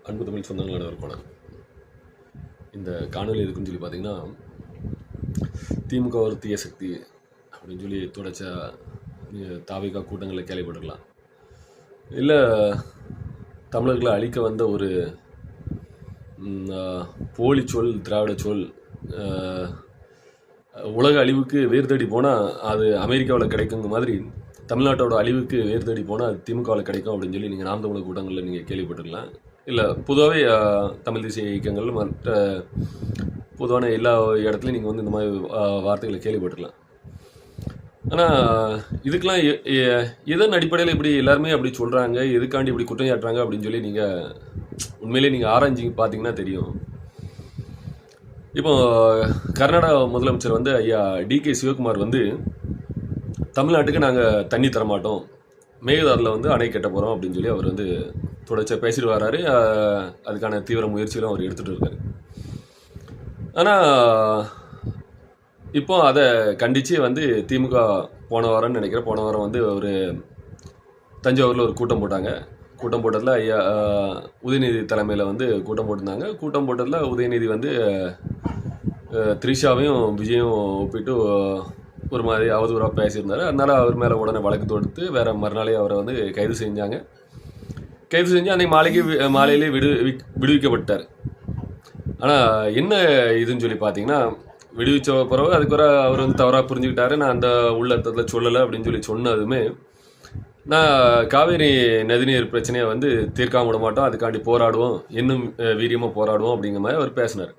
அன்பு தமிழ் சொந்தங்கள் அனைவருக்கும் இந்த காணொலி எதுக்குன்னு சொல்லி பார்த்தீங்கன்னா, திமுக ஒரு தீய சக்தி அப்படின்னு சொல்லி தொடச்சா தாவிகா கூட்டங்களில் கேள்விப்பட்டிருக்கலாம். இல்லை தமிழர்களை அழிக்க வந்த ஒரு போலி சொல், திராவிட சொல் உலக அழிவுக்கு வேர் தேடி போனால் அது அமெரிக்காவில் கிடைக்குங்க மாதிரி தமிழ்நாட்டோட அழிவுக்கு வேர் தேடி போனால் அது திமுகவில் கிடைக்கும் அப்படின்னு சொல்லி நீங்கள் நாம் தமிழர் கூட்டங்களில் நீங்கள் கேள்விப்பட்டிருக்கலாம். இல்லை பொதுவாகவே தமிழ் தேசிய இயக்கங்கள் மற்ற பொதுவான எல்லா இடத்துலையும் நீங்கள் இந்த மாதிரி வார்த்தைகளை கேள்விப்பட்டிருக்கலாம். ஆனால் இதுக்கெல்லாம் எதன் அடிப்படையில் இப்படி எல்லாருமே அப்படி சொல்கிறாங்க, எதுக்காண்டி இப்படி குற்றம் சாட்டுறாங்க அப்படின்னு சொல்லி நீங்கள் உண்மையிலே நீங்கள் ஆராய்ச்சி பார்த்தீங்கன்னா தெரியும். இப்போ கர்நாடகா முதலமைச்சர் ஐயா DK சிவகுமார் தமிழ்நாட்டுக்கு நாங்கள் தண்ணி தரமாட்டோம், மேகதாரில் அணை கட்ட போகிறோம் அப்படின்னு சொல்லி அவர் தொடர்ச்சியாக பேசிட்டு வர்றாரு. அதுக்கான தீவிர முயற்சிகளும் அவர் எடுத்துகிட்டு இருக்காரு. ஆனால் இப்போ அதை கண்டித்து திமுக போன வாரம் ஒரு தஞ்சாவூரில் ஒரு கூட்டம் போட்டாங்க. கூட்டம் போட்டதில் ஐயா உதயநிதி தலைமையில் கூட்டம் போட்டிருந்தாங்க. கூட்டம் போட்டதில் உதயநிதி த்ரிஷாவையும் விஜயும் ஒப்பிட்டு ஒரு மாதிரி அவதூறாக பேசியிருந்தார். அதனால் அவர் மேலே உடனே வழக்கு தொடுத்து வேறு மறுநாளே அவரை கைது செஞ்சாங்க. கைது செஞ்சு அன்றைக்கி மாலையிலே விடுவிக்கப்பட்டார். ஆனால் என்ன இதுன்னு சொல்லி பார்த்தீங்கன்னா, விடுவிச்ச பிறகு அதுக்கு அவர் தவறாக புரிஞ்சுக்கிட்டாரு. நான் அந்த உள்ளத்தில் சொல்லலை அப்படின்னு சொல்லி சொன்னதுமே, நான் காவேரி நதிநீர் பிரச்சனையை தீர்க்காம விட மாட்டோம், அதுக்காண்டி போராடுவோம், இன்னும் வீரியமாக போராடுவோம் அப்படிங்கிற மாதிரி அவர் பேசினார்.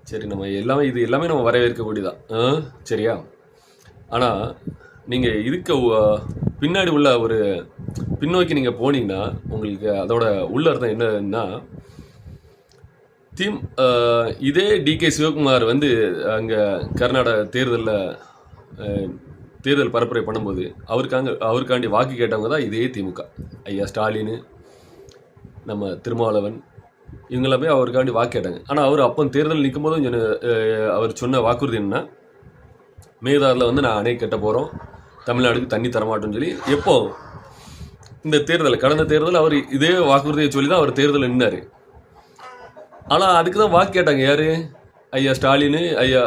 சரி, நம்ம எல்லாமே நம்ம வரவேற்கக்கூடியதான், சரியா? ஆனால் நீங்கள் இதுக்கு பின்னாடி உள்ள ஒரு பின்னோக்கி நீங்கள் போனீங்கன்னா உங்களுக்கு அதோட உள்ள அர்த்தம் என்னன்னா, இதே DK சிவகுமார் அங்கே கர்நாடக தேர்தல் பரப்புரை பண்ணும்போது அவருக்காண்டி வாக்கு கேட்டவங்க தான் இதே திமுக. ஐயா ஸ்டாலின், நம்ம திருமாவளவன், இவங்களாமே அவருக்காண்டி வாக்கு கேட்டாங்க. ஆனால் அவர் அப்போ தேர்தல் நிற்கும் போதும் அவர் சொன்ன வாக்குறுதி என்னன்னா, மேகதாரில் நான் அணை கட்ட போகிறோம், தமிழ்நாடுக்கு தண்ணி தரமாட்டோம்னு சொல்லி எப்போ இந்த கடந்த தேர்தல் அவர் இதே வாக்குறுதியை சொல்லி தான் அவர் தேர்தலில் நின்னார். ஆனால் அதுக்கு தான் வாக்கு கேட்டாங்க. யார்? ஐயா ஸ்டாலின், ஐயா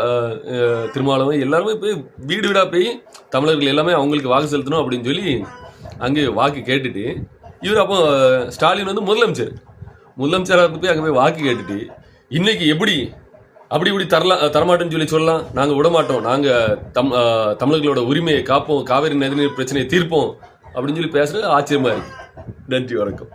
திருமாவளவன் எல்லாருமே போய் வீடு வீடாக போய் தமிழர்கள் எல்லாமே அவங்களுக்கு வாக்கு செலுத்தணும் அப்படின்னு சொல்லி அங்கே வாக்கு கேட்டுட்டு, இவர் அப்போ ஸ்டாலின் முதலமைச்சராக போய் அங்கே போய் வாக்கு கேட்டுட்டு, இன்னைக்கு எப்படி அப்படி இப்படி தரமாட்டோன்னு சொல்லலாம், நாங்கள் விடமாட்டோம், நாங்கள் தமிழர்களோட உரிமையை காப்போம், காவேரி நதிநீர் பிரச்சனையை தீர்ப்போம் அப்படின்னு சொல்லி பேசுகிறது ஆச்சரியமாக இருக்குது. நன்றி, வணக்கம்.